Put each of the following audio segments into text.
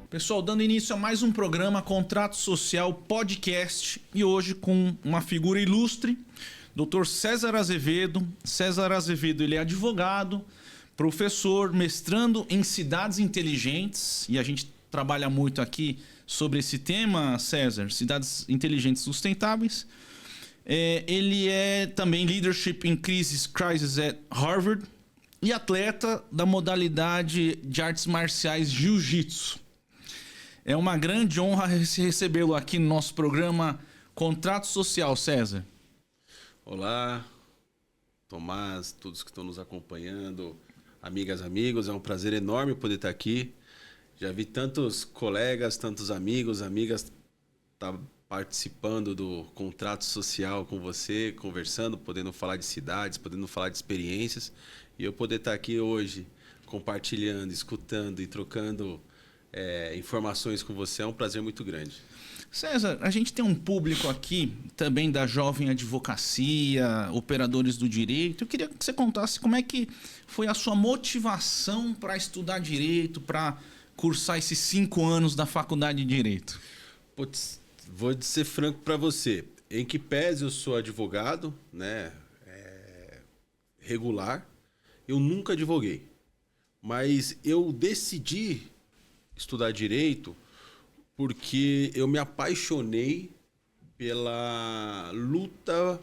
Pessoal, dando início a mais um programa Contrato Social Podcast e hoje com uma figura ilustre, Dr. César Azevedo. César Azevedo, ele é advogado, professor, mestrando em cidades inteligentes e a gente trabalha muito aqui sobre esse tema, César, cidades inteligentes sustentáveis. Ele é também Leadership in Crisis at Harvard e atleta da modalidade de artes marciais Jiu-Jitsu. É uma grande honra recebê-lo aqui no nosso programa Contrato Social, César. Olá, Tomás, todos que estão nos acompanhando, amigas, amigos, é um prazer enorme poder estar aqui. Já vi tantos colegas, tantos amigos, amigas participando do Contrato Social com você, conversando, podendo falar de cidades, podendo falar de experiências. E eu poder estar aqui hoje compartilhando, escutando e trocando informações com você é um prazer muito grande. César, a gente tem um público aqui também da jovem advocacia, operadores do direito. Eu queria que você contasse como é que foi a sua motivação para estudar direito, para cursar esses 5 anos da faculdade de direito. Putz, vou ser franco para você. Em que pese eu sou advogado, né, regular, eu nunca advoguei. Mas eu decidi estudar direito porque eu me apaixonei pela luta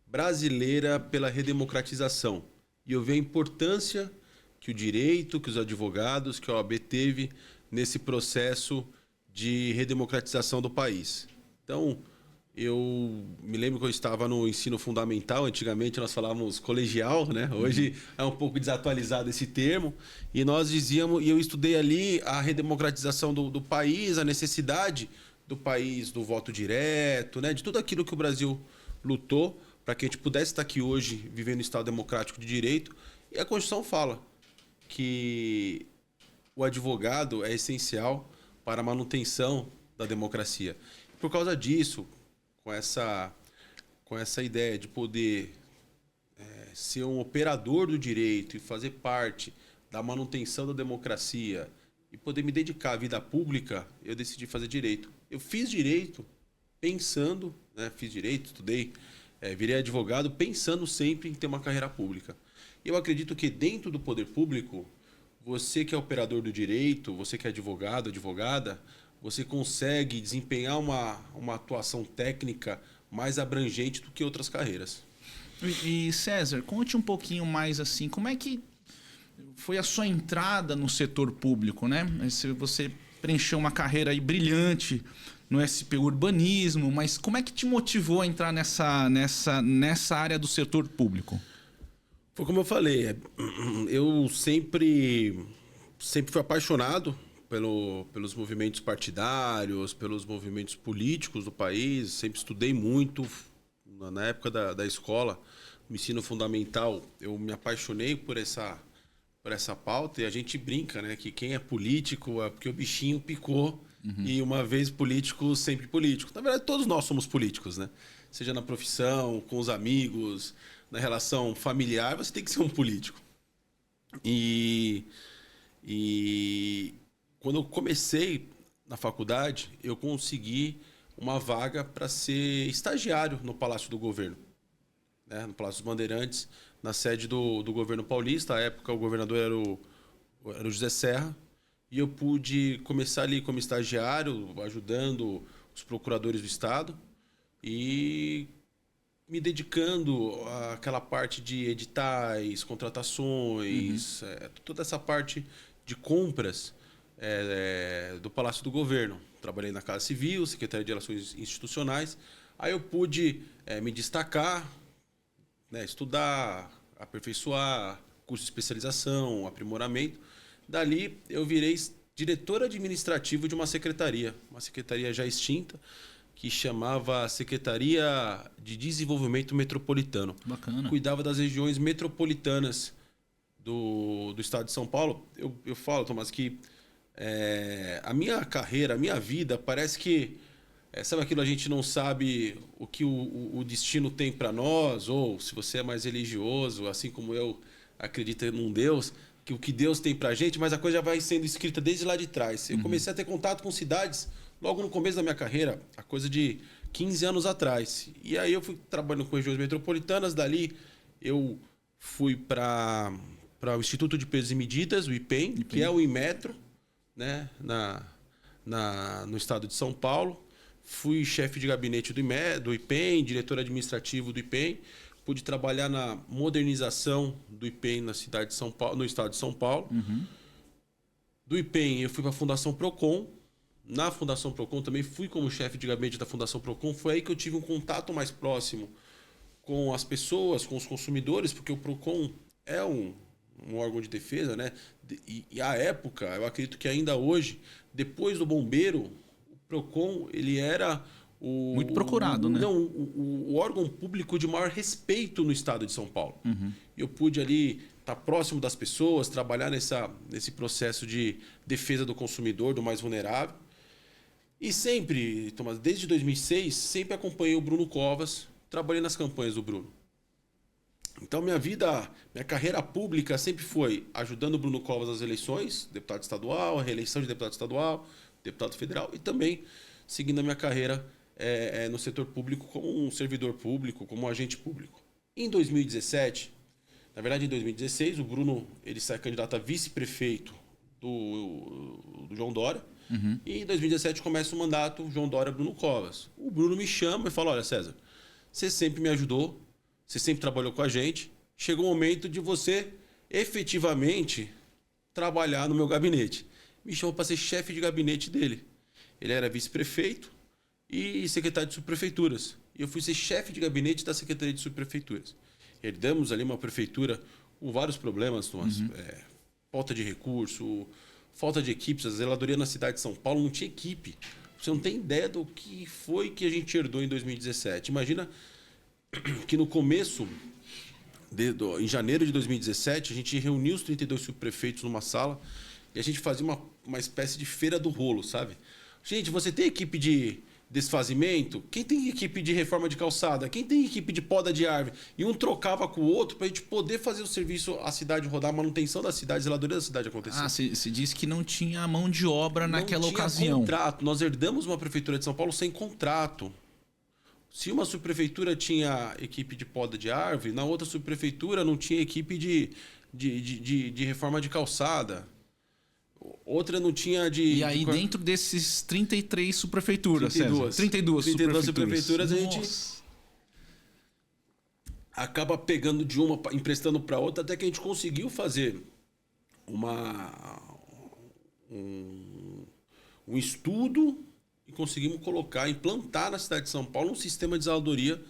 brasileira pela redemocratização. E eu vi a importância que o direito, que os advogados, que a OAB teve nesse processo de redemocratização do país. Então, eu me lembro que eu estava no ensino fundamental, antigamente nós falávamos colegial, né? Hoje é um pouco desatualizado esse termo, e nós dizíamos, e eu estudei ali a redemocratização do país, a necessidade do país do voto direto, né? De tudo aquilo que o Brasil lutou para que a gente pudesse estar aqui hoje vivendo um Estado democrático de direito, e a Constituição fala que o advogado é essencial para a manutenção da democracia. Por causa disso, com essa ideia de poder ser um operador do direito e fazer parte da manutenção da democracia e poder me dedicar à vida pública, eu decidi fazer direito. Eu fiz direito pensando, né, estudei, virei advogado pensando sempre em ter uma carreira pública. Eu acredito que dentro do poder público, você que é operador do direito, você que é advogado, advogada, você consegue desempenhar uma atuação técnica mais abrangente do que outras carreiras. E César, conte um pouquinho mais assim, como é que foi a sua entrada no setor público, né? Você preencheu uma carreira aí brilhante no SP Urbanismo, mas como é que te motivou a entrar nessa área do setor público? Foi como eu falei, eu sempre fui apaixonado pelos movimentos partidários, pelos movimentos políticos do país. Sempre estudei muito. Na época da escola, no ensino fundamental, eu me apaixonei por essa pauta. E a gente brinca, né, que quem é político é porque o bichinho picou. E uma vez político, sempre político. Na verdade, todos nós somos políticos, né? Seja na profissão, com os amigos, na relação familiar, você tem que ser um político. E quando eu comecei na faculdade, eu consegui uma vaga para ser estagiário no Palácio do Governo, né? No Palácio dos Bandeirantes, na sede do governo paulista. À época, o governador era o José Serra, e eu pude começar ali como estagiário, ajudando os procuradores do Estado e me dedicando àquela parte de editais, contratações, toda essa parte de compras do Palácio do Governo. Trabalhei na Casa Civil, Secretaria de Relações Institucionais. Aí eu pude me destacar, né, estudar, aperfeiçoar, curso de especialização, aprimoramento. Dali eu virei diretor administrativo de uma secretaria já extinta, que chamava Secretaria de Desenvolvimento Metropolitano. Bacana. Cuidava das regiões metropolitanas do estado de São Paulo. Eu falo, Tomás, que a minha carreira, a minha vida, parece que Sabe aquilo, a gente não sabe o que o destino tem para nós, ou se você é mais religioso, assim como eu acredito num Deus, que o que Deus tem pra gente, mas a coisa já vai sendo escrita desde lá de trás. Eu comecei a ter contato com cidades logo no começo da minha carreira, a coisa de 15 anos atrás. E aí eu fui trabalhando com regiões metropolitanas, dali eu fui para o Instituto de Pesos e Medidas, o IPEM, que é o Inmetro, né, no estado de São Paulo. Fui chefe de gabinete do IPEM, diretor administrativo do IPEM. Pude trabalhar na modernização do IPEM na cidade de São Paulo, no estado de São Paulo. Do IPEM eu fui para a Fundação Procon. Na Fundação Procon também fui como chefe de gabinete da Fundação Procon. Foi aí que eu tive um contato mais próximo com as pessoas, com os consumidores, porque o Procon é um órgão de defesa, né? E à época, eu acredito que ainda hoje, depois do bombeiro, o Procon ele era muito procurado, né? Não, o órgão público de maior respeito no estado de São Paulo. Eu pude ali estar próximo das pessoas, trabalhar nesse processo de defesa do consumidor, do mais vulnerável. E sempre, Tomás, desde 2006, sempre acompanhei o Bruno Covas, trabalhei nas campanhas do Bruno. Então, minha carreira pública sempre foi ajudando o Bruno Covas nas eleições, deputado estadual, a reeleição de deputado estadual, deputado federal, e também seguindo a minha carreira no setor público como um servidor público, como um agente público. Em 2017, na verdade em 2016, o Bruno ele sai candidato a vice-prefeito do João Dória. E em 2017 começa o mandato João Dória Bruno Covas. O Bruno me chama e fala: olha, César, você sempre me ajudou, você sempre trabalhou com a gente, chegou o momento de você efetivamente trabalhar no meu gabinete. Me chamou para ser chefe de gabinete dele. Ele era vice-prefeito e secretário de subprefeituras. E eu fui ser chefe de gabinete da Secretaria de Subprefeituras. Herdamos ali uma prefeitura com vários problemas, falta de recurso, falta de equipes. A zeladoria na cidade de São Paulo não tinha equipe. Você não tem ideia do que foi que a gente herdou em 2017. Imagina que no começo, em janeiro de 2017, a gente reuniu os 32 subprefeitos numa sala e a gente fazia uma espécie de feira do rolo, sabe? Gente, você tem equipe de desfazimento? Quem tem equipe de reforma de calçada? Quem tem equipe de poda de árvore? E um trocava com o outro para a gente poder fazer o serviço, a cidade rodar, a manutenção da cidade, a zeladoria da cidade acontecer. Você disse que não tinha mão de obra naquela ocasião. Não tinha contrato. Nós herdamos uma prefeitura de São Paulo sem contrato. Se uma subprefeitura tinha equipe de poda de árvore, na outra subprefeitura não tinha equipe de reforma de calçada. Outra não tinha de... E aí, dentro desses 33 subprefeituras, 32 subprefeituras, a gente acaba pegando de uma, emprestando para outra, até que a gente conseguiu fazer um estudo e conseguimos implantar na cidade de São Paulo um sistema de zeladoria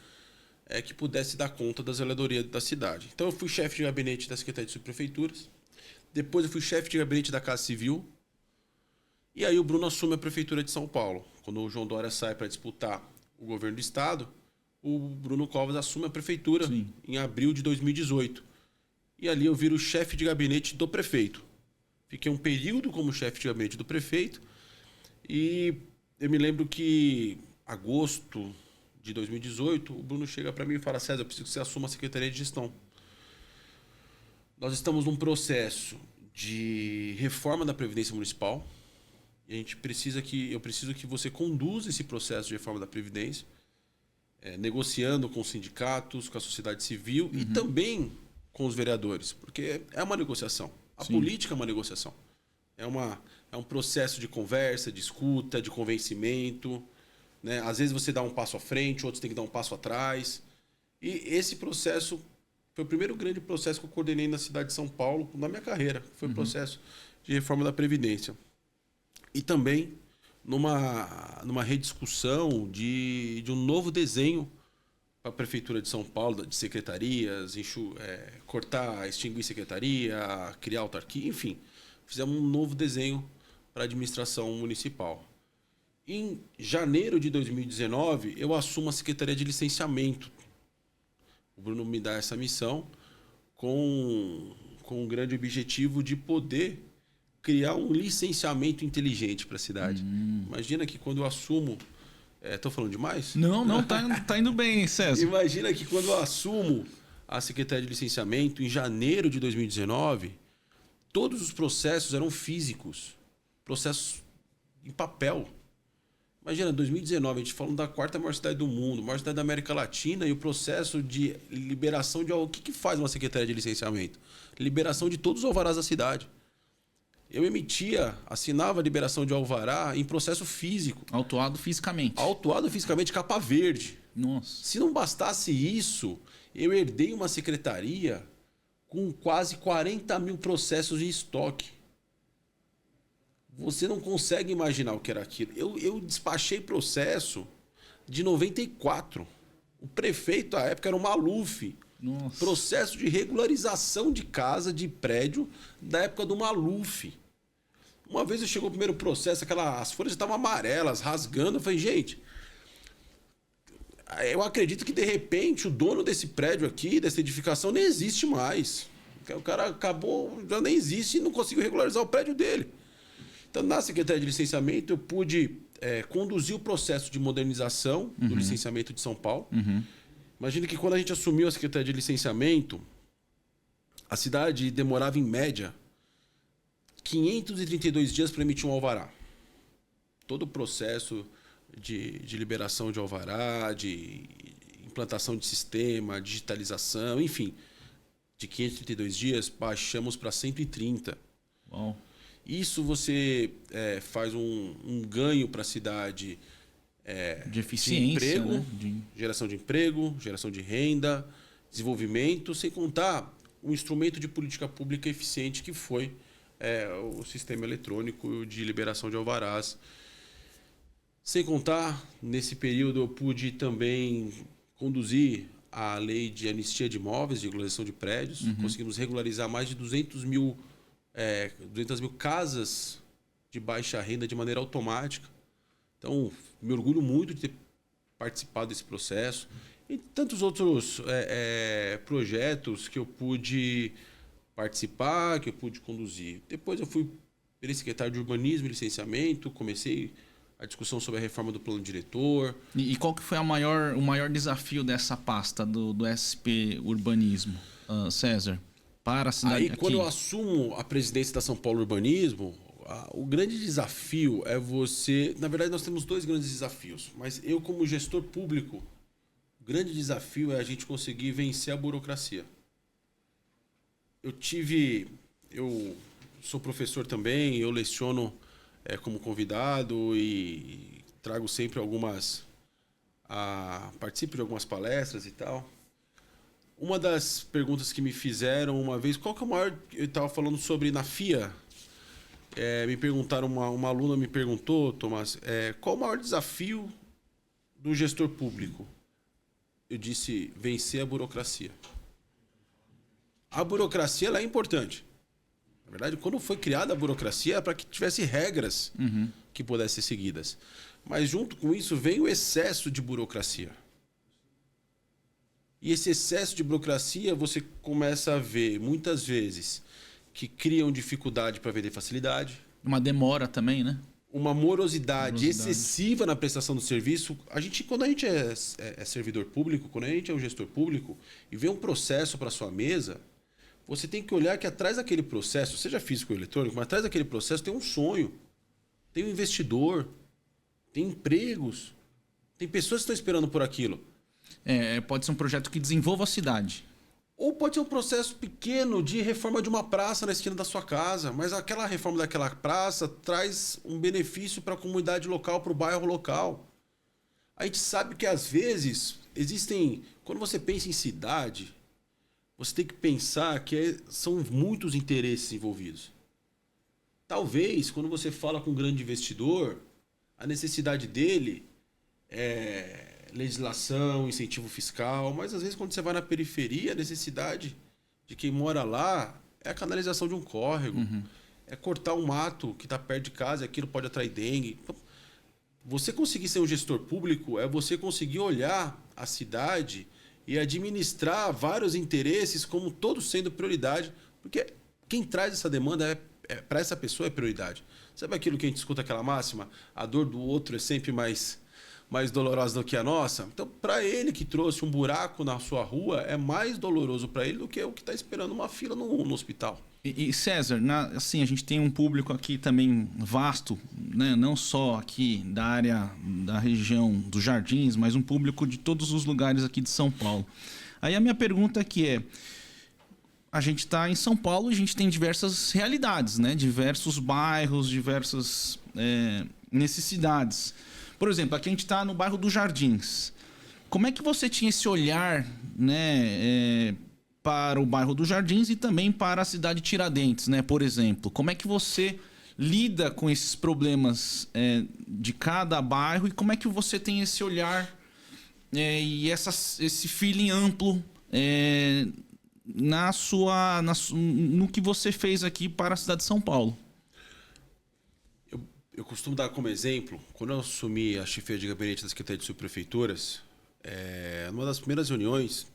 que pudesse dar conta da zeladoria da cidade. Então, eu fui chefe de gabinete da Secretaria de Subprefeituras. Depois eu fui chefe de gabinete da Casa Civil. E aí o Bruno assume a Prefeitura de São Paulo. Quando o João Dória sai para disputar o governo do estado, o Bruno Covas assume a Prefeitura em abril de 2018. E ali eu viro chefe de gabinete do prefeito. Fiquei um período como chefe de gabinete do prefeito. E eu me lembro que em agosto de 2018, o Bruno chega para mim e fala: César, eu preciso que você assuma a Secretaria de Gestão. Nós estamos num processo de reforma da Previdência Municipal e eu preciso que você conduza esse processo de reforma da Previdência, negociando com os sindicatos, com a sociedade civil e também com os vereadores, porque é uma negociação. A política é uma negociação. É um processo de conversa, de escuta, de convencimento, né? Às vezes você dá um passo à frente, outros têm que dar um passo atrás. E esse processo... Foi o primeiro grande processo que eu coordenei na cidade de São Paulo, na minha carreira. Foi o processo de reforma da Previdência. E também numa rediscussão de um novo desenho para a Prefeitura de São Paulo, de secretarias, cortar, extinguir secretaria, criar autarquia, enfim. Fizemos um novo desenho para a administração municipal. Em janeiro de 2019, eu assumo a Secretaria de Licenciamento. O Bruno me dá essa missão com um grande objetivo de poder criar um licenciamento inteligente para a cidade. Imagina que quando eu assumo Tô falando demais? Não, tá indo bem, César. Imagina que quando eu assumo a Secretaria de Licenciamento, em janeiro de 2019, todos os processos eram físicos. Processos em papel. Imagina, 2019, a gente falando da quarta maior cidade do mundo, maior cidade da América Latina, e o processo de liberação de... O que faz uma Secretaria de Licenciamento? Liberação de todos os alvarás da cidade. Eu assinava a liberação de alvará em processo físico. Autuado fisicamente, capa verde. Nossa. Se não bastasse isso, eu herdei uma secretaria com quase 40 mil processos em estoque. Você não consegue imaginar o que era aquilo. Eu despachei processo de 94. O prefeito, à época, era o Maluf. Nossa. Processo de regularização de casa, de prédio, da época do Maluf. Uma vez chegou o primeiro processo, as folhas estavam amarelas, rasgando. Eu falei, gente, eu acredito que de repente o dono desse prédio aqui, dessa edificação, nem existe mais. O cara acabou, já nem existe e não conseguiu regularizar o prédio dele. Então, na Secretaria de Licenciamento, eu pude conduzir o processo de modernização do licenciamento de São Paulo. Imagina que quando a gente assumiu a Secretaria de Licenciamento, a cidade demorava, em média, 532 dias para emitir um alvará. Todo o processo de liberação de alvará, de implantação de sistema, digitalização, enfim, de 532 dias, baixamos para 130. Bom. Isso você faz um ganho para a cidade de eficiência, de emprego, né? geração de emprego, geração de renda, desenvolvimento, sem contar um instrumento de política pública eficiente que foi o sistema eletrônico de liberação de alvarás. Sem contar, nesse período eu pude também conduzir a lei de anistia de imóveis, de regularização de prédios. Conseguimos regularizar mais de 200 mil casas de baixa renda de maneira automática. Então, me orgulho muito de ter participado desse processo. E tantos outros projetos que eu pude participar, que eu pude conduzir. Depois eu fui secretário de Urbanismo e Licenciamento, comecei a discussão sobre a reforma do plano diretor. E qual que foi o maior desafio dessa pasta do SP Urbanismo, César? Para a cidade Aí, quando eu assumo a presidência da São Paulo Urbanismo, o grande desafio é você... Na verdade, nós temos dois grandes desafios, mas eu, como gestor público, o grande desafio é a gente conseguir vencer a burocracia. Eu sou professor também, eu leciono como convidado e trago sempre participo de algumas palestras e tal. Uma das perguntas que me fizeram uma vez, qual que é o maior... Eu estava falando sobre na FIA, me perguntaram, uma aluna me perguntou, Tomás, qual o maior desafio do gestor público? Eu disse, vencer a burocracia. A burocracia ela é importante. Na verdade, quando foi criada a burocracia, é para que tivesse regras que pudessem ser seguidas. Mas junto com isso vem o excesso de burocracia. E esse excesso de burocracia você começa a ver, muitas vezes, que criam dificuldade para vender facilidade. Uma demora também, né? Uma morosidade excessiva na prestação do serviço. Quando a gente é servidor público, quando a gente é um gestor público e vê um processo para sua mesa, você tem que olhar que atrás daquele processo, seja físico ou eletrônico, mas atrás daquele processo tem um sonho, tem um investidor, tem empregos, tem pessoas que estão esperando por aquilo. Pode ser um projeto que desenvolva a cidade. Ou pode ser um processo pequeno de reforma de uma praça na esquina da sua casa, mas aquela reforma daquela praça traz um benefício para a comunidade local, para o bairro local. A gente sabe que às vezes quando você pensa em cidade, você tem que pensar que são muitos interesses envolvidos. Talvez, quando você fala com um grande investidor, a necessidade dele é legislação, incentivo fiscal, mas às vezes quando você vai na periferia, a necessidade de quem mora lá é a canalização de um córrego, é cortar um mato que está perto de casa e aquilo pode atrair dengue. Então, você conseguir ser um gestor público é você conseguir olhar a cidade e administrar vários interesses como todos sendo prioridade, porque quem traz essa demanda para essa pessoa é prioridade. Sabe aquilo que a gente escuta aquela máxima? A dor do outro é sempre mais mais dolorosa do que a nossa. Então, para ele que trouxe um buraco na sua rua, é mais doloroso para ele do que o que está esperando uma fila no hospital. E César, assim, a gente tem um público aqui também vasto, né? Não só aqui da área da região dos Jardins, mas um público de todos os lugares aqui de São Paulo. Aí a minha pergunta aqui é: a gente está em São Paulo e a gente tem diversas realidades, né? Diversos bairros, diversas necessidades. Por exemplo, aqui a gente está no bairro dos Jardins. Como é que você tinha esse olhar, né, para o bairro dos Jardins e também para a cidade de Tiradentes, né? Por exemplo, como é que você lida com esses problemas de cada bairro e como é que você tem esse olhar e esse feeling amplo no que você fez aqui para a cidade de São Paulo? Eu costumo dar como exemplo, quando eu assumi a chefia de gabinete da Secretaria de Subprefeituras, numa das primeiras reuniões,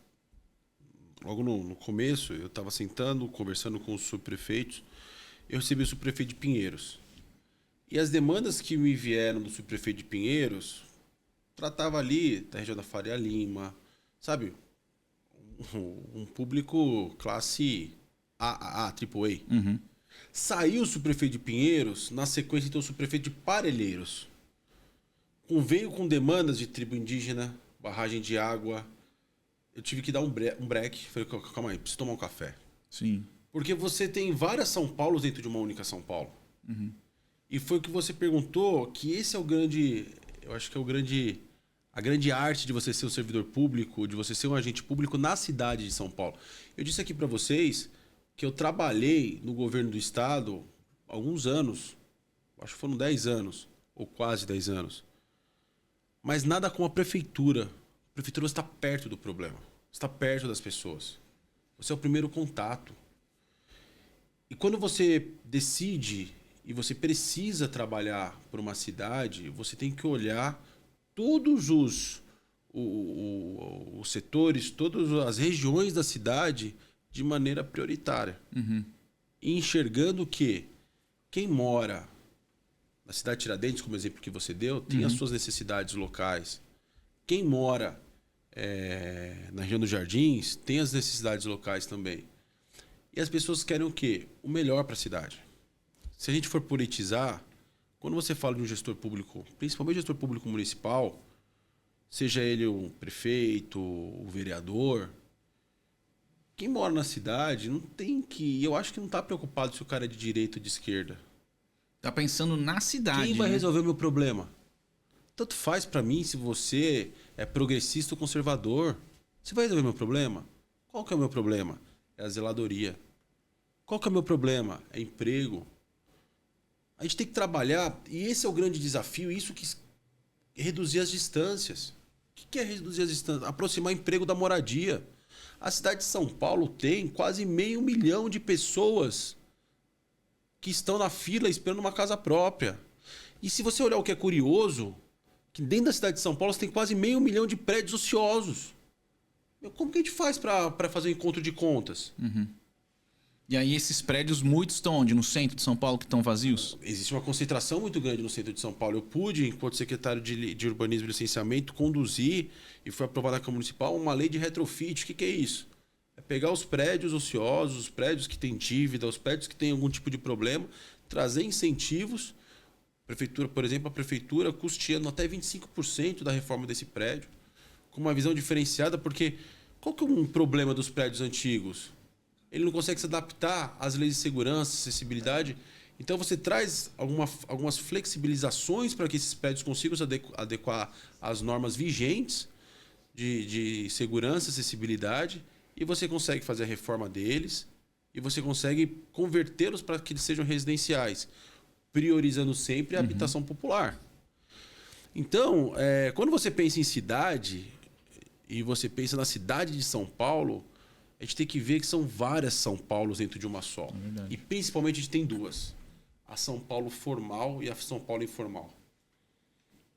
logo no começo, eu estava sentando, conversando com os subprefeitos, eu recebi o subprefeito de Pinheiros. E as demandas que me vieram do subprefeito de Pinheiros, tratava ali da região da Faria Lima, sabe? Um público classe AAA, AAA. Uhum. Saiu o subprefeito de Pinheiros, na sequência então o subprefeito de Parelheiros. Veio com demandas de tribo indígena, barragem de água. Eu tive que dar um break. Falei, calma aí, preciso tomar um café. Sim. Porque você tem várias São Paulos dentro de uma única São Paulo. Uhum. E foi o que você perguntou, que esse é o grande... Eu acho que é a grande arte de você ser um servidor público, de você ser um agente público na cidade de São Paulo. Eu disse aqui para vocês que eu trabalhei no governo do estado há alguns anos, acho que foram 10 anos, ou quase 10 anos. Mas nada com a prefeitura. A prefeitura está perto do problema, está perto das pessoas. Você é o primeiro contato. E quando você decide e você precisa trabalhar por uma cidade, você tem que olhar todos os setores, todas as regiões da cidade de maneira prioritária. Uhum. E enxergando que quem mora na cidade de Tiradentes, como exemplo que você deu, tem as suas necessidades locais. Quem mora na região dos Jardins tem as necessidades locais também. E as pessoas querem o quê? O melhor para a cidade. Se a gente for politizar, quando você fala de um gestor público, principalmente gestor público municipal, seja ele um prefeito, um vereador, quem mora na cidade não tem que... Eu acho que não está preocupado se o cara é de direita ou de esquerda. Tá pensando na cidade. Quem vai resolver o meu problema? Tanto faz para mim se você é progressista ou conservador. Você vai resolver meu problema? Qual que é o meu problema? É a zeladoria. Qual que é o meu problema? É emprego. A gente tem que trabalhar, e esse é o grande desafio, isso que é reduzir as distâncias. O que é reduzir as distâncias? Aproximar emprego da moradia. A cidade de São Paulo tem quase 500 mil de pessoas que estão na fila esperando uma casa própria. E se você olhar o que é curioso, que dentro da cidade de São Paulo você tem quase 500 mil de prédios ociosos. Como que a gente faz para fazer um encontro de contas? Uhum. E aí esses prédios, muitos estão onde? No centro de São Paulo, que estão vazios? Existe uma concentração muito grande no centro de São Paulo. Eu pude, enquanto secretário de Urbanismo e Licenciamento, conduzir, e foi aprovada na Câmara Municipal, uma lei de retrofit. O que é isso? É pegar os prédios ociosos, os prédios que têm dívida, os prédios que têm algum tipo de problema, trazer incentivos. Prefeitura, por exemplo, a prefeitura custeando até 25% da reforma desse prédio, com uma visão diferenciada, porque qual que é um problema dos prédios antigos? Ele não consegue se adaptar às leis de segurança, acessibilidade. Então você traz algumas flexibilizações para que esses prédios consigam se adequar às normas vigentes de segurança, acessibilidade, e você consegue fazer a reforma deles e você consegue convertê-los para que eles sejam residenciais, priorizando sempre a habitação popular. Então, quando você pensa em cidade e você pensa na cidade de São Paulo, a gente tem que ver que são várias São Paulos dentro de uma só. E principalmente a gente tem duas. A São Paulo formal e a São Paulo informal.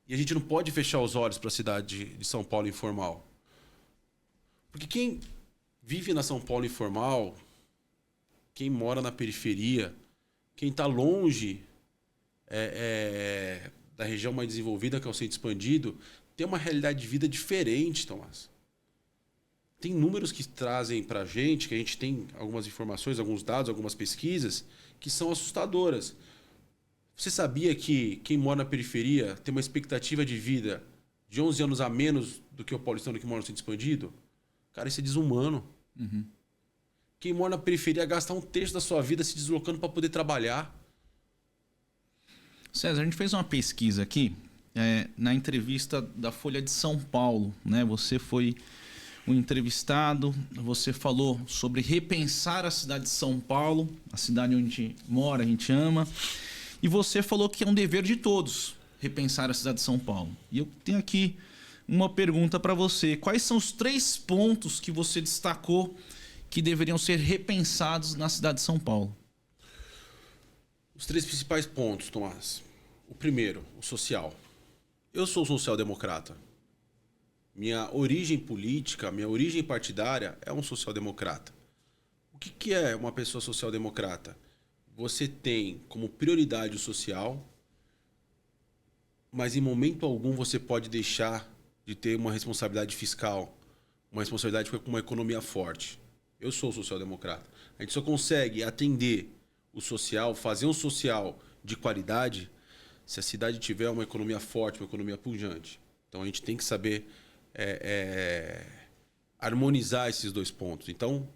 E a gente não pode fechar os olhos para a cidade de São Paulo informal. Porque quem vive na São Paulo informal, quem mora na periferia, quem está longe da região mais desenvolvida, que é o centro expandido, tem uma realidade de vida diferente, Tomás. Tem números que trazem para a gente, que a gente tem algumas informações, alguns dados, algumas pesquisas, que são assustadoras. Você sabia que quem mora na periferia tem uma expectativa de vida de 11 anos a menos do que o paulistano que mora no centro expandido? Cara, isso é desumano. Uhum. Quem mora na periferia gasta um terço da sua vida se deslocando para poder trabalhar. César, a gente fez uma pesquisa aqui na entrevista da Folha de São Paulo, né? Você foi o entrevistado, você falou sobre repensar a cidade de São Paulo, a cidade onde a gente mora, a gente ama, e você falou que é um dever de todos repensar a cidade de São Paulo. E eu tenho aqui uma pergunta para você. Quais são os 3 pontos que você destacou que deveriam ser repensados na cidade de São Paulo? Os 3 principais pontos, Tomás. O primeiro, o social. Eu sou social-democrata. Minha origem política, minha origem partidária é um social-democrata. O que é uma pessoa social-democrata? Você tem como prioridade o social, mas em momento algum você pode deixar de ter uma responsabilidade fiscal, uma responsabilidade com uma economia forte. Eu sou social-democrata. A gente só consegue atender o social, fazer um social de qualidade, se a cidade tiver uma economia forte, uma economia pujante. Então a gente tem que saber harmonizar esses 2 pontos. Então,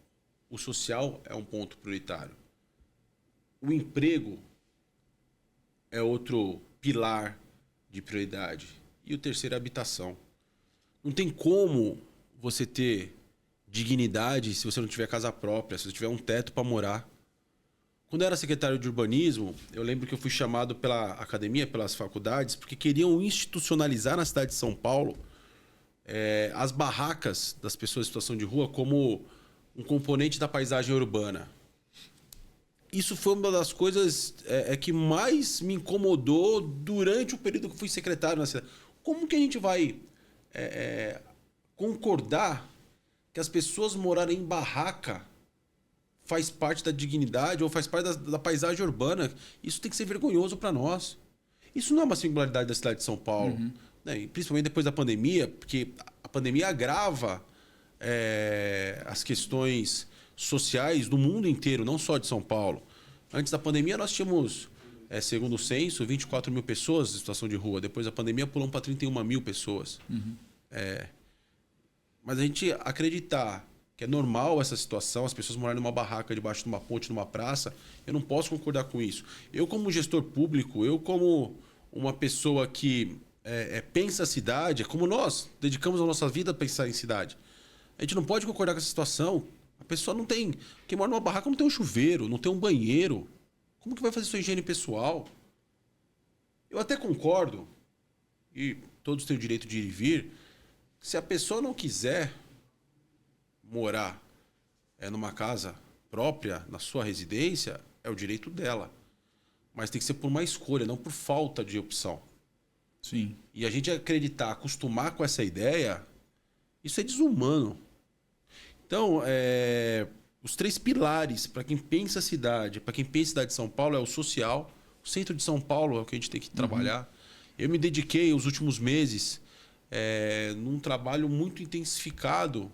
o social é um ponto prioritário. O emprego é outro pilar de prioridade. E o terceiro é a habitação. Não tem como você ter dignidade se você não tiver casa própria, se você tiver um teto para morar. Quando eu era secretário de urbanismo, eu lembro que eu fui chamado pela academia, pelas faculdades, porque queriam institucionalizar na cidade de São Paulo as barracas das pessoas em situação de rua como um componente da paisagem urbana. Isso foi uma das coisas que mais me incomodou durante o período que fui secretário na cidade. Como que a gente vai concordar que as pessoas morarem em barraca faz parte da dignidade ou faz parte da paisagem urbana? Isso tem que ser vergonhoso para nós. Isso não é uma singularidade da cidade de São Paulo. Uhum. Né? Principalmente depois da pandemia, porque a pandemia agrava as questões sociais do mundo inteiro, não só de São Paulo. Antes da pandemia, nós tínhamos, segundo o censo, 24 mil pessoas em situação de rua. Depois da pandemia, pulamos para 31 mil pessoas. Uhum. Mas a gente acreditar que é normal essa situação, as pessoas morarem numa barraca debaixo de uma ponte, numa praça, eu não posso concordar com isso. Eu, como gestor público, eu, como uma pessoa que pensa a cidade, como nós dedicamos a nossa vida a pensar em cidade, a gente não pode concordar com essa situação. A pessoa não tem... Quem mora numa barraca não tem um chuveiro, não tem um banheiro. Como que vai fazer sua higiene pessoal? Eu até concordo, e todos têm o direito de ir e vir, se a pessoa não quiser morar numa casa própria, na sua residência, é o direito dela. Mas tem que ser por uma escolha, não por falta de opção. Sim. E a gente acreditar, acostumar com essa ideia, isso é desumano. Então, os 3 pilares para quem pensa a cidade, para quem pensa a cidade de São Paulo, é o social. O centro de São Paulo é o que a gente tem que trabalhar. Eu me dediquei os últimos meses num trabalho muito intensificado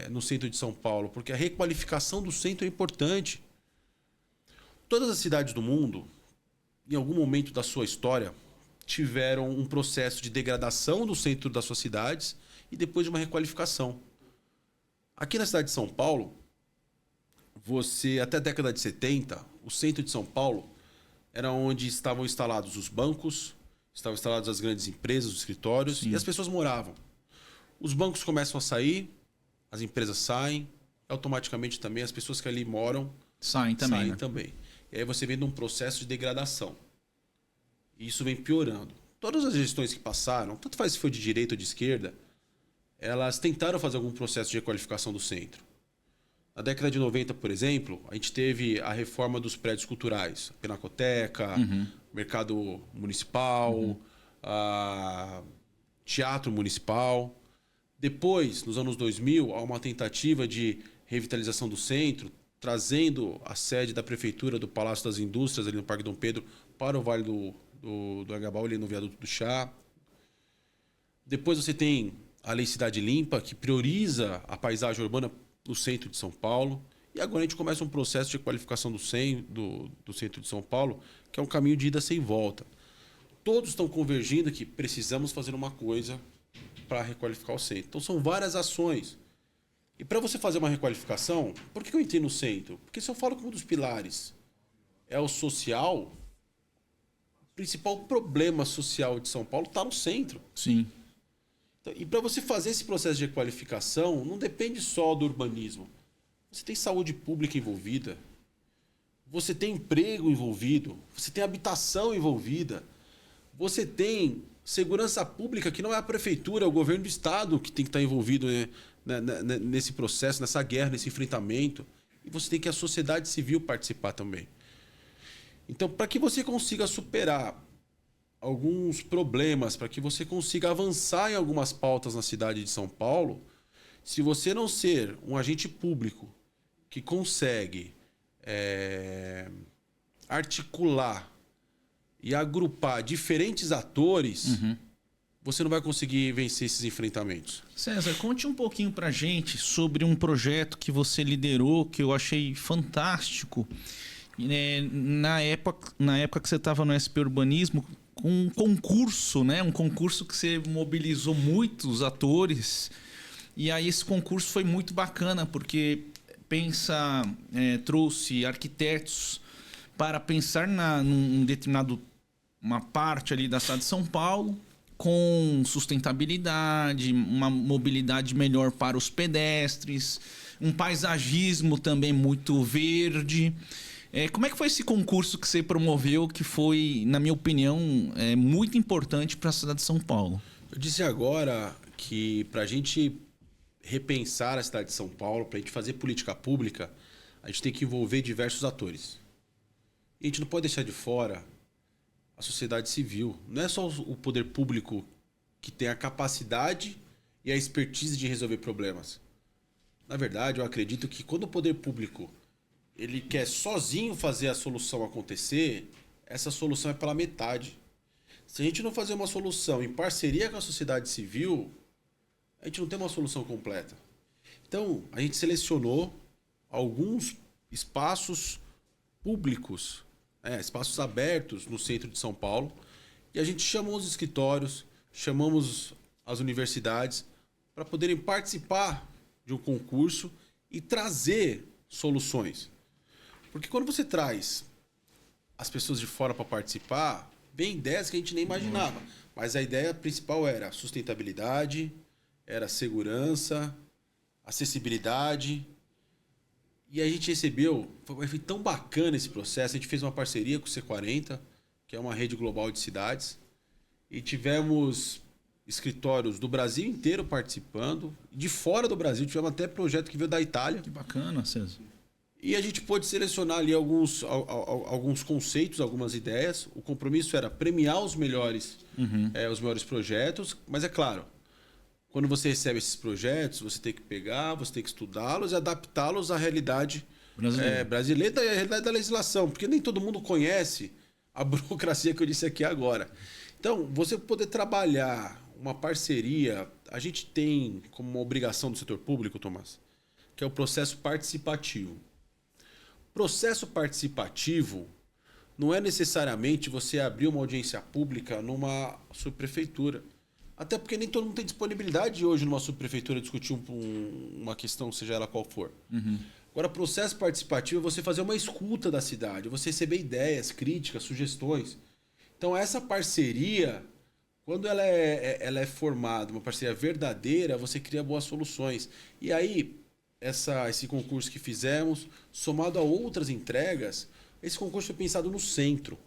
no centro de São Paulo, porque a requalificação do centro é importante. Todas as cidades do mundo, em algum momento da sua história, tiveram um processo de degradação do centro das suas cidades e depois de uma requalificação. Aqui na cidade de São Paulo, até a década de 70, o centro de São Paulo era onde estavam instalados os bancos, estavam instaladas as grandes empresas, os escritórios, Sim. e as pessoas moravam. Os bancos começam a sair, as empresas saem, automaticamente também as pessoas que ali moram Saem também. saem Né? também. E aí você vem num processo de degradação. E isso vem piorando. Todas as gestões que passaram, tanto faz se foi de direita ou de esquerda, elas tentaram fazer algum processo de requalificação do centro. Na década de 90, por exemplo, a gente teve a reforma dos prédios culturais. A Pinacoteca, Mercado Municipal, Teatro Municipal. Depois, nos anos 2000, há uma tentativa de revitalização do centro, trazendo a sede da prefeitura do Palácio das Indústrias, ali no Parque Dom Pedro, para o Vale do Anhangabaú, ali no Viaduto do Chá. Depois você tem a Lei Cidade Limpa, que prioriza a paisagem urbana no centro de São Paulo. E agora a gente começa um processo de qualificação do centro de São Paulo, que é um caminho de ida sem volta. Todos estão convergindo que precisamos fazer uma coisa para requalificar o centro. Então são várias ações. E para você fazer uma requalificação, por que eu entrei no centro? Porque se eu falo que um dos pilares é o social, o principal problema social de São Paulo está no centro. Sim. Então, e para você fazer esse processo de requalificação, não depende só do urbanismo. Você tem saúde pública envolvida, você tem emprego envolvido, você tem habitação envolvida, você tem segurança pública, que não é a prefeitura, é o governo do estado que tem que estar envolvido, né, nesse processo, nessa guerra, nesse enfrentamento. E você tem que a sociedade civil participar também. Então, para que você consiga superar alguns problemas, para que você consiga avançar em algumas pautas na cidade de São Paulo, se você não ser um agente público que consegue articular e agrupar diferentes atores, você não vai conseguir vencer esses enfrentamentos. César, conte um pouquinho pra gente sobre um projeto que você liderou, que eu achei fantástico. Na época que você estava no SP Urbanismo, um concurso, né? Um concurso que você mobilizou muitos atores. E aí esse concurso foi muito bacana, porque trouxe arquitetos para pensar num determinado uma parte ali da cidade de São Paulo, com sustentabilidade, uma mobilidade melhor para os pedestres, um paisagismo também muito verde. Como é que foi esse concurso que você promoveu, que foi, na minha opinião, muito importante para a cidade de São Paulo? Eu disse agora que para a gente repensar a cidade de São Paulo, para a gente fazer política pública, a gente tem que envolver diversos atores. E a gente não pode deixar de fora a sociedade civil. Não é só o poder público que tem a capacidade e a expertise de resolver problemas. Na verdade, eu acredito que quando o poder público ele quer sozinho fazer a solução acontecer, essa solução é pela metade. Se a gente não fazer uma solução em parceria com a sociedade civil, a gente não tem uma solução completa. Então, a gente selecionou alguns espaços públicos, espaços abertos no centro de São Paulo, e a gente chamou os escritórios, chamamos as universidades para poderem participar de um concurso e trazer soluções. Porque quando você traz as pessoas de fora para participar, vem ideias que a gente nem imaginava. Mas a ideia principal era sustentabilidade, era segurança, acessibilidade. E a gente recebeu, foi tão bacana esse processo, a gente fez uma parceria com o C40, que é uma rede global de cidades, e tivemos escritórios do Brasil inteiro participando, de fora do Brasil, tivemos até projeto que veio da Itália. Que bacana, César. E a gente pôde selecionar ali alguns conceitos, algumas ideias. O compromisso era premiar os melhores projetos, mas é claro, quando você recebe esses projetos, você tem que pegar, você tem que estudá-los e adaptá-los à realidade brasileira e à realidade da legislação, porque nem todo mundo conhece a burocracia que eu disse aqui agora. Então, você poder trabalhar uma parceria, a gente tem como uma obrigação do setor público, Tomás, que é o processo participativo. Processo participativo não é necessariamente você abrir uma audiência pública numa subprefeitura. Até porque nem todo mundo tem disponibilidade hoje numa subprefeitura discutir uma questão, seja ela qual for. Agora, processo participativo é você fazer uma escuta da cidade, você receber ideias, críticas, sugestões. Então, essa parceria, quando ela é formada, uma parceria verdadeira, você cria boas soluções. E aí, esse concurso que fizemos, somado a outras entregas, esse concurso foi pensado no centro.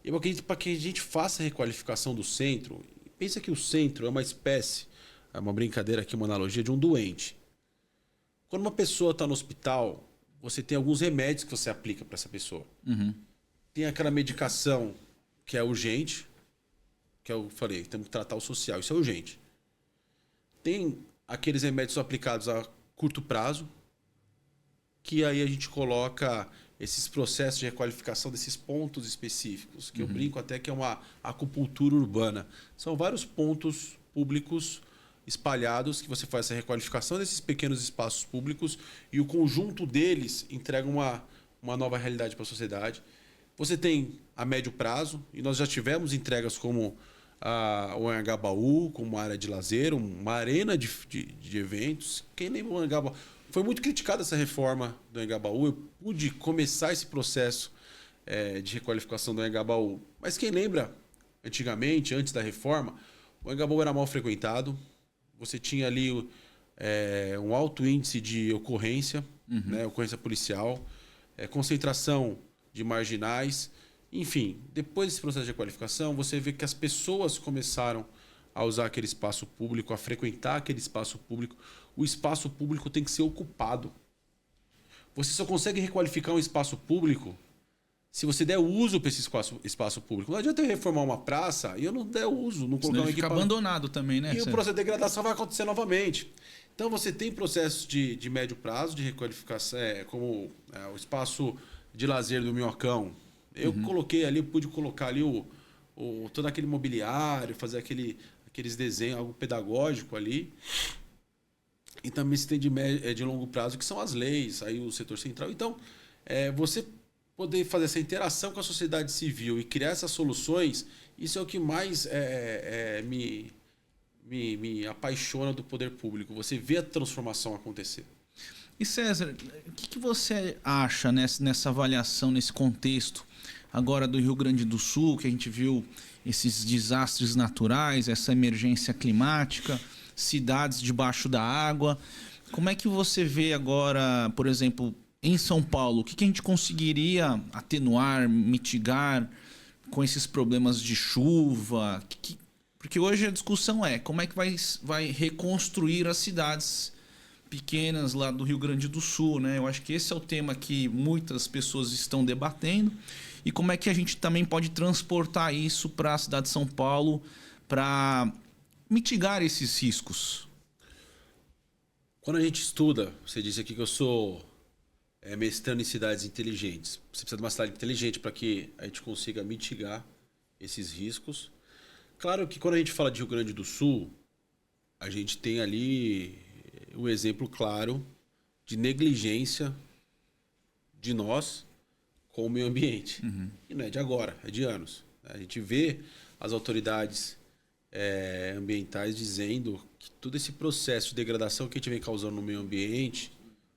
E eu acredito para que a gente faça a requalificação do centro, pensa que o centro é uma espécie, é uma brincadeira aqui, uma analogia de um doente. Quando uma pessoa está no hospital, você tem alguns remédios que você aplica para essa pessoa. Tem aquela medicação que é urgente, que eu falei, temos que tratar o social, isso é urgente. Tem aqueles remédios aplicados a curto prazo, que aí a gente coloca esses processos de requalificação desses pontos específicos, que eu brinco até que é uma acupuntura urbana. São vários pontos públicos espalhados, que você faz essa requalificação desses pequenos espaços públicos e o conjunto deles entrega uma nova realidade para a sociedade. Você tem a médio prazo, e nós já tivemos entregas como o Anhangabaú, como uma área de lazer, uma arena de eventos. Quem lembra o Anhangabaú? Foi muito criticada essa reforma do Anhangabaú. Eu pude começar esse processo de requalificação do Anhangabaú. Mas quem lembra, antigamente, antes da reforma, o Anhangabaú era mal frequentado. Você tinha ali um alto índice de ocorrência, né, ocorrência policial, concentração de marginais. Enfim, depois desse processo de qualificação, você vê que as pessoas começaram a usar aquele espaço público, a frequentar aquele espaço público. O espaço público tem que ser ocupado. Você só consegue requalificar um espaço público se você der uso para esse espaço público. Não adianta eu reformar uma praça e eu não der uso, não colocar um equipamento. Fica abandonado também, né? E o processo de degradação vai acontecer novamente. Então você tem processos de médio prazo de requalificação, como o espaço de lazer do Minhocão. Eu coloquei ali, pude colocar ali todo aquele mobiliário, fazer aqueles desenhos, algo pedagógico ali. E também se tem de longo prazo, que são as leis, aí o setor central. Então, você poder fazer essa interação com a sociedade civil e criar essas soluções, isso é o que mais me apaixona do poder público. Você vê a transformação acontecer. E César, o que você acha nessa avaliação, nesse contexto agora do Rio Grande do Sul, que a gente viu esses desastres naturais, essa emergência climática, cidades debaixo da água? Como é que você vê agora, por exemplo, em São Paulo, o que a gente conseguiria atenuar, mitigar com esses problemas de chuva? Porque hoje a discussão é como é que vai reconstruir as cidades pequenas lá do Rio Grande do Sul, né? Eu acho que esse é o tema que muitas pessoas estão debatendo. E como é que a gente também pode transportar isso para a cidade de São Paulo para mitigar esses riscos? Quando a gente estuda, você disse aqui que eu sou mestrando em cidades inteligentes. Você precisa de uma cidade inteligente para que a gente consiga mitigar esses riscos. Claro que quando a gente fala de Rio Grande do Sul, a gente tem ali o exemplo claro de negligência de nós com o meio ambiente. E não é de agora, é de anos. A gente vê as autoridades ambientais dizendo que todo esse processo de degradação que a gente vem causando no meio ambiente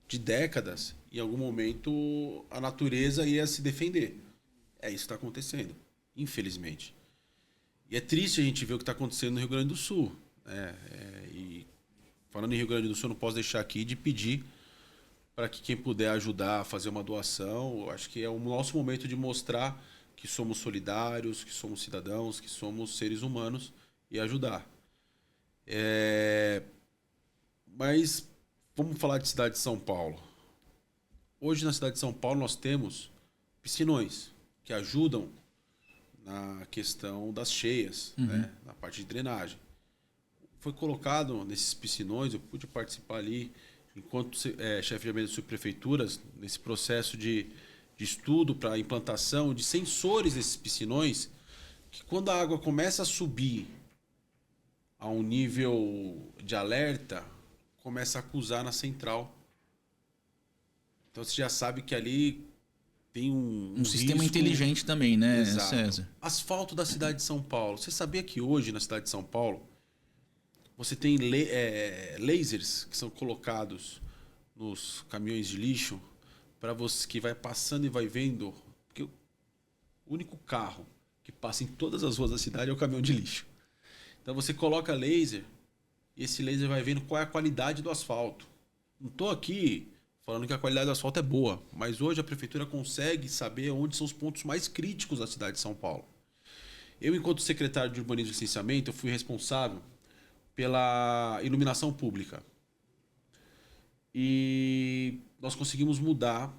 de décadas, em algum momento a natureza ia se defender. É isso que está acontecendo, infelizmente. E é triste a gente ver o que está acontecendo no Rio Grande do Sul. E falando em Rio Grande do Sul, não posso deixar aqui de pedir para que quem puder ajudar a fazer uma doação. Eu acho que é o nosso momento de mostrar que somos solidários, que somos cidadãos, que somos seres humanos e ajudar. Mas vamos falar de cidade de São Paulo. Hoje na cidade de São Paulo nós temos piscinões que ajudam na questão das cheias, né? Na parte de drenagem. Foi colocado nesses piscinões, eu pude participar ali, enquanto chefe de gabinete de subprefeituras, nesse processo de estudo para a implantação de sensores nesses piscinões, que quando a água começa a subir a um nível de alerta, começa a acusar na central. Então você já sabe que ali tem um sistema risco inteligente também, né, Exato. César? Asfalto da cidade de São Paulo. Você sabia que hoje na cidade de São Paulo você tem lasers que são colocados nos caminhões de lixo para você que vai passando e vai vendo, porque o único carro que passa em todas as ruas da cidade é o caminhão de lixo. Então você coloca laser e esse laser vai vendo qual é a qualidade do asfalto. Não estou aqui falando que a qualidade do asfalto é boa, mas hoje a prefeitura consegue saber onde são os pontos mais críticos da cidade de São Paulo. Eu, enquanto secretário de Urbanismo e Licenciamento, eu fui responsável pela iluminação pública. E nós conseguimos mudar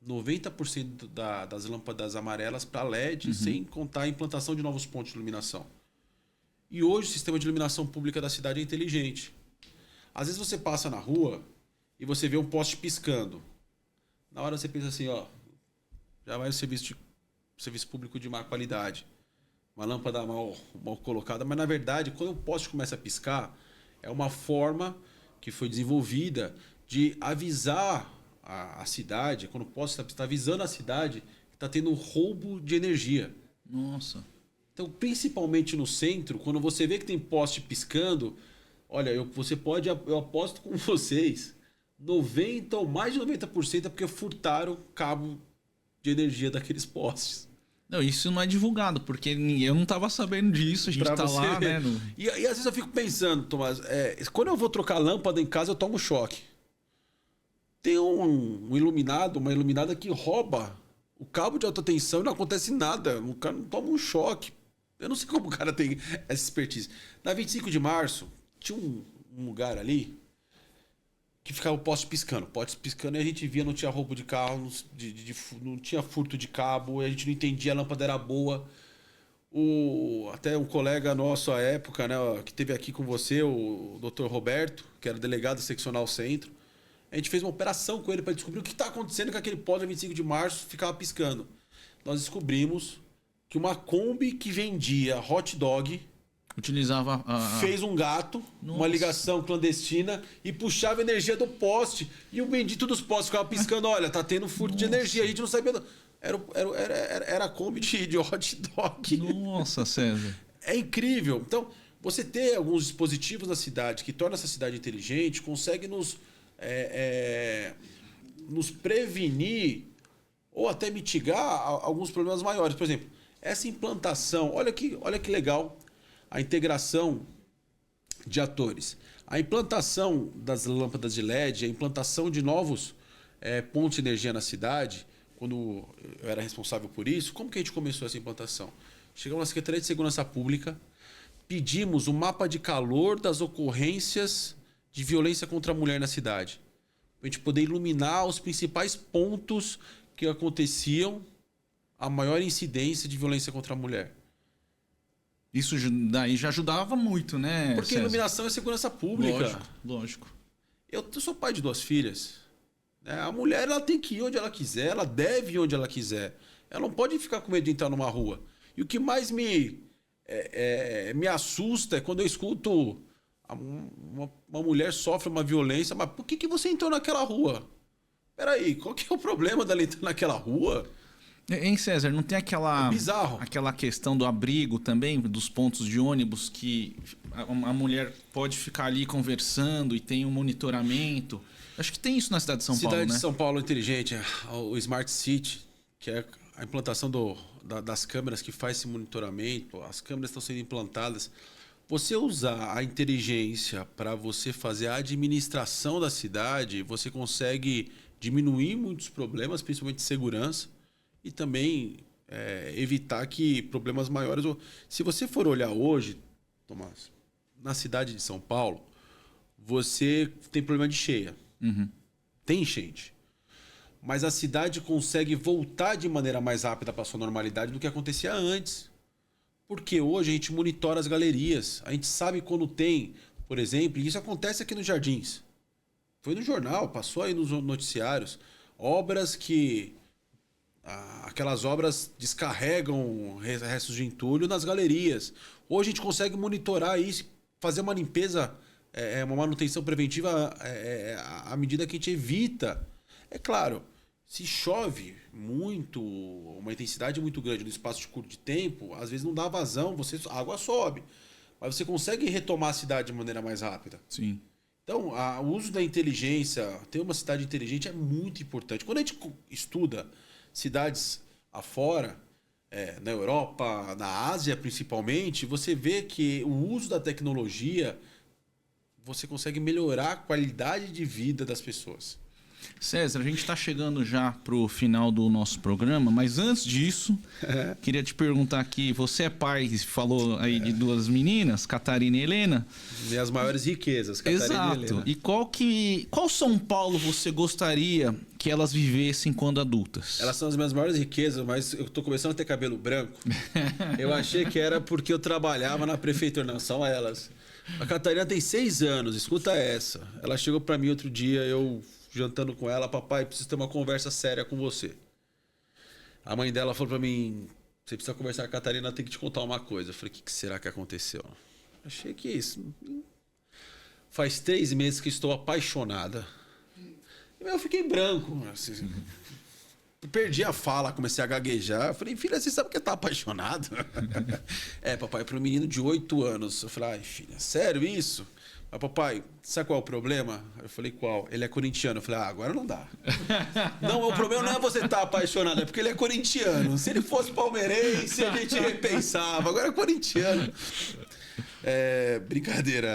90% das lâmpadas amarelas para LED, sem contar a implantação de novos pontos de iluminação. E hoje o sistema de iluminação pública da cidade é inteligente. Às vezes você passa na rua e você vê um poste piscando. Na hora você pensa assim, já vai o serviço público de má qualidade. uma lâmpada mal colocada, mas na verdade, quando o poste começa a piscar, é uma forma que foi desenvolvida de avisar a cidade, quando o poste está avisando a cidade que está tendo roubo de energia. Nossa. Então, principalmente no centro, quando você vê que tem poste piscando, olha, eu aposto com vocês, 90% ou mais de 90% é porque furtaram cabo de energia daqueles postes. Não, isso não é divulgado, porque eu não tava sabendo disso, a gente Pra tá você lá, ver. né? E às vezes eu fico pensando, Tomás, quando eu vou trocar lâmpada em casa, eu tomo choque. Tem uma iluminada que rouba o cabo de alta tensão e não acontece nada. O cara não toma um choque. Eu não sei como o cara tem essa expertise. Na 25 de março, tinha um lugar ali que ficava o poste piscando. Poste piscando e a gente via, não tinha roubo de carro, não tinha furto de cabo, a gente não entendia, a lâmpada era boa. Até um colega nosso à época, né, que esteve aqui com você, o Dr. Roberto, que era delegado seccional centro, a gente fez uma operação com ele para descobrir o que está acontecendo com aquele poste 25 de março ficava piscando. Nós descobrimos que uma Kombi que vendia hot dog Utilizava fez um gato, Nossa. uma ligação clandestina e puxava energia do poste. E o bendito dos postes ficava piscando, olha, tá tendo furto de energia. A gente não sabia. Era a Kombi de hot dog. Nossa, César. É incrível. Então, você ter alguns dispositivos na cidade que tornam essa cidade inteligente, consegue nos prevenir ou até mitigar alguns problemas maiores. Por exemplo, essa implantação, olha que legal, a integração de atores. A implantação das lâmpadas de LED, a implantação de novos pontos de energia na cidade, quando eu era responsável por isso, como que a gente começou essa implantação? Chegamos na Secretaria de Segurança Pública, pedimos o mapa de calor das ocorrências de violência contra a mulher na cidade. Para a gente poder iluminar os principais pontos que aconteciam a maior incidência de violência contra a mulher. Isso daí já ajudava muito, né, Porque César? iluminação é segurança pública. Lógico. Eu sou pai de 2 filhas. Né? A mulher ela tem que ir onde ela quiser, ela deve ir onde ela quiser. Ela não pode ficar com medo de entrar numa rua. E o que mais me assusta é quando eu escuto uma mulher sofre uma violência, mas por que você entrou naquela rua? Peraí, qual que é o problema dela entrar naquela rua? Hein, César, não tem É bizarro. aquela questão do abrigo também, dos pontos de ônibus, que a mulher pode ficar ali conversando e tem um monitoramento? Acho que tem isso na cidade de São Paulo, né? Cidade de São Paulo inteligente, o Smart City, que é a implantação das câmeras que faz esse monitoramento, as câmeras estão sendo implantadas. Você usar a inteligência para você fazer a administração da cidade, você consegue diminuir muitos problemas, principalmente de segurança, e também evitar que problemas maiores... Se você for olhar hoje, Tomás, na cidade de São Paulo, você tem problema de cheia. Uhum. Tem enchente. Mas a cidade consegue voltar de maneira mais rápida para sua normalidade do que acontecia antes. Porque hoje a gente monitora as galerias. A gente sabe quando tem, por exemplo, e isso acontece aqui nos Jardins. Foi no jornal, passou aí nos noticiários. Obras que... aquelas obras descarregam restos de entulho nas galerias. Hoje a gente consegue monitorar isso, fazer uma limpeza, uma manutenção preventiva à medida que a gente evita. É claro, se chove muito, uma intensidade muito grande no espaço de curto de tempo, às vezes não dá vazão, a água sobe. Mas você consegue retomar a cidade de maneira mais rápida. Sim. Então, o uso da inteligência, ter uma cidade inteligente é muito importante. Quando a gente estuda cidades afora, na Europa, na Ásia principalmente, você vê que o uso da tecnologia, você consegue melhorar a qualidade de vida das pessoas. César, a gente está chegando já pro final do nosso programa, mas antes disso, queria te perguntar aqui, você é pai, falou aí de 2 meninas, Catarina e Helena. Minhas maiores riquezas, Catarina Exato. e Helena. E qual São Paulo você gostaria que elas vivessem quando adultas? Elas são as minhas maiores riquezas, mas eu tô começando a ter cabelo branco. Eu achei que era porque eu trabalhava na prefeitura, não, são elas. A Catarina tem 6 anos, escuta essa. Ela chegou para mim outro dia, eu jantando com ela, papai, preciso ter uma conversa séria com você. A mãe dela falou para mim, você precisa conversar com a Catarina, tem que te contar uma coisa. Eu falei, o que será que aconteceu? Achei que isso... Faz 3 meses que estou apaixonada. E eu fiquei branco. Assim, perdi a fala, comecei a gaguejar. Eu falei, filha, você sabe que tá apaixonado? Papai, é para um menino de 8 anos. Eu falei, ai, filha, sério isso? Mas, papai, sabe qual é o problema? Eu falei, qual? Ele é corintiano. Eu falei, agora não dá. Não, o problema não é você estar apaixonado, é porque ele é corintiano. Se ele fosse palmeirense, a gente repensava. Agora é corintiano. Brincadeira.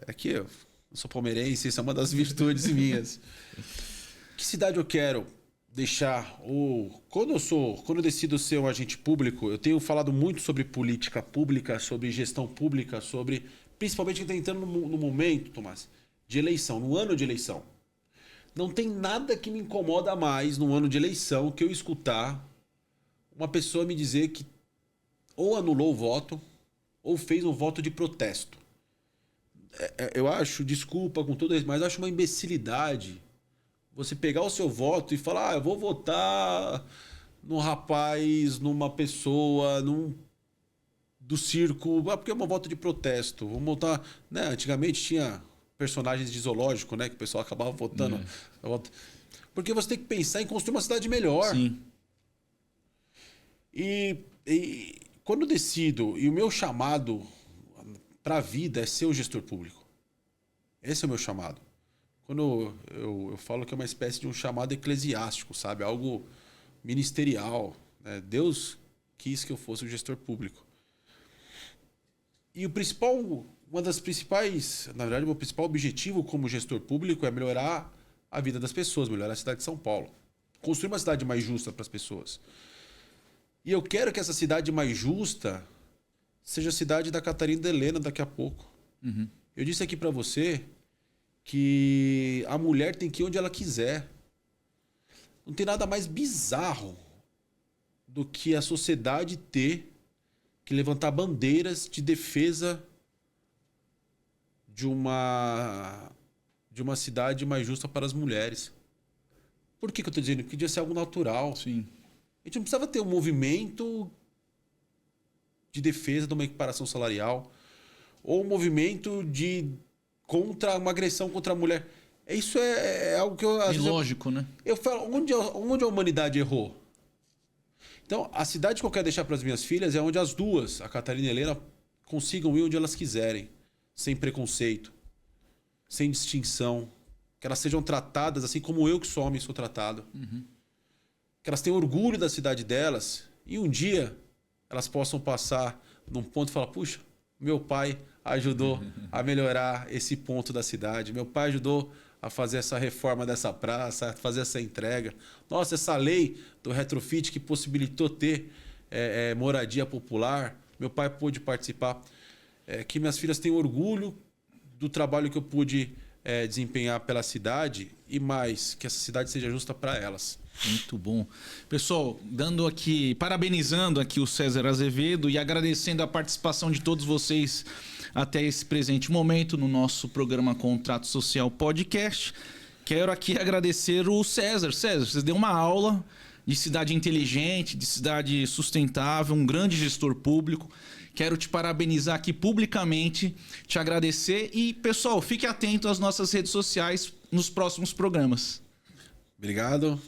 Aqui eu sou palmeirense, isso é uma das virtudes minhas. Que cidade eu quero deixar? Quando eu decido ser um agente público, eu tenho falado muito sobre política pública, sobre gestão pública, principalmente que está entrando no momento, Tomás, de eleição, no ano de eleição. Não tem nada que me incomoda mais no ano de eleição que eu escutar uma pessoa me dizer que ou anulou o voto ou fez um voto de protesto. Eu acho, desculpa com tudo isso, mas eu acho uma imbecilidade você pegar o seu voto e falar, eu vou votar num rapaz, numa pessoa, do circo, porque é um voto de protesto. Vamos votar, né? Antigamente tinha personagens de zoológico, né? Que o pessoal acabava votando. Porque você tem que pensar em construir uma cidade melhor. Sim. E quando eu decido, e o meu chamado para a vida é ser o gestor público. Esse é o meu chamado. Quando eu falo que é uma espécie de um chamado eclesiástico, sabe? Algo ministerial. Né? Deus quis que eu fosse o gestor público. E uma das principais, na verdade, o meu principal objetivo como gestor público é melhorar a vida das pessoas, melhorar a cidade de São Paulo. Construir uma cidade mais justa para as pessoas. E eu quero que essa cidade mais justa seja a cidade da Catarina de Helena daqui a pouco. Uhum. Eu disse aqui para você que a mulher tem que ir onde ela quiser. Não tem nada mais bizarro do que a sociedade ter que levantar bandeiras de defesa de uma cidade mais justa para as mulheres. Por que eu estou dizendo? Porque devia ser algo natural. Sim. A gente não precisava ter um movimento de defesa de uma equiparação salarial ou um movimento contra uma agressão contra a mulher. Isso é algo que eu... Ilógico, né? Eu falo, onde a humanidade errou? Então, a cidade que eu quero deixar para as minhas filhas é onde as duas, a Catarina e a Helena, consigam ir onde elas quiserem, sem preconceito, sem distinção, que elas sejam tratadas assim como eu que sou homem sou tratado. Uhum. Que elas tenham orgulho da cidade delas e um dia elas possam passar num ponto e falar, puxa, meu pai ajudou a melhorar esse ponto da cidade, meu pai ajudou a fazer essa reforma dessa praça, a fazer essa entrega. Nossa, essa lei do retrofit que possibilitou ter moradia popular, meu pai pôde participar. Que minhas filhas tenham orgulho do trabalho que eu pude desempenhar pela cidade e mais, que essa cidade seja justa para elas. Muito bom. Pessoal, parabenizando aqui o César Azevedo e agradecendo a participação de todos vocês até esse presente momento no nosso programa Contrato Social Podcast. Quero aqui agradecer o César. César, você deu uma aula de cidade inteligente, de cidade sustentável, um grande gestor público. Quero te parabenizar aqui publicamente, te agradecer e, pessoal, fique atento às nossas redes sociais nos próximos programas. Obrigado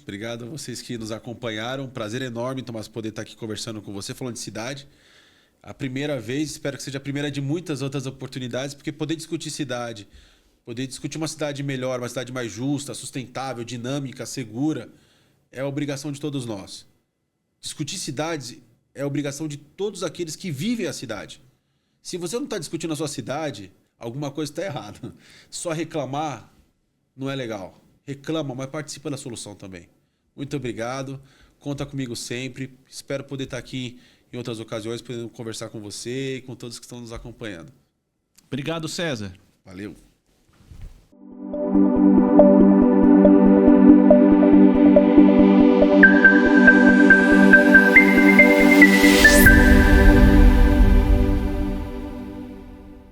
a vocês que nos acompanharam. Prazer enorme, Tomás, poder estar aqui conversando com você, falando de cidade. A primeira vez, espero que seja a primeira de muitas outras oportunidades, porque poder discutir cidade, poder discutir uma cidade melhor, uma cidade mais justa, sustentável, dinâmica, segura, é a obrigação de todos nós. Discutir cidades é a obrigação de todos aqueles que vivem a cidade. Se você não está discutindo a sua cidade, alguma coisa está errada. Só reclamar não é legal. Reclama, mas participa da solução também. Muito obrigado. Conta comigo sempre. Espero poder estar aqui em outras ocasiões, podendo conversar com você e com todos que estão nos acompanhando. Obrigado, César. Valeu.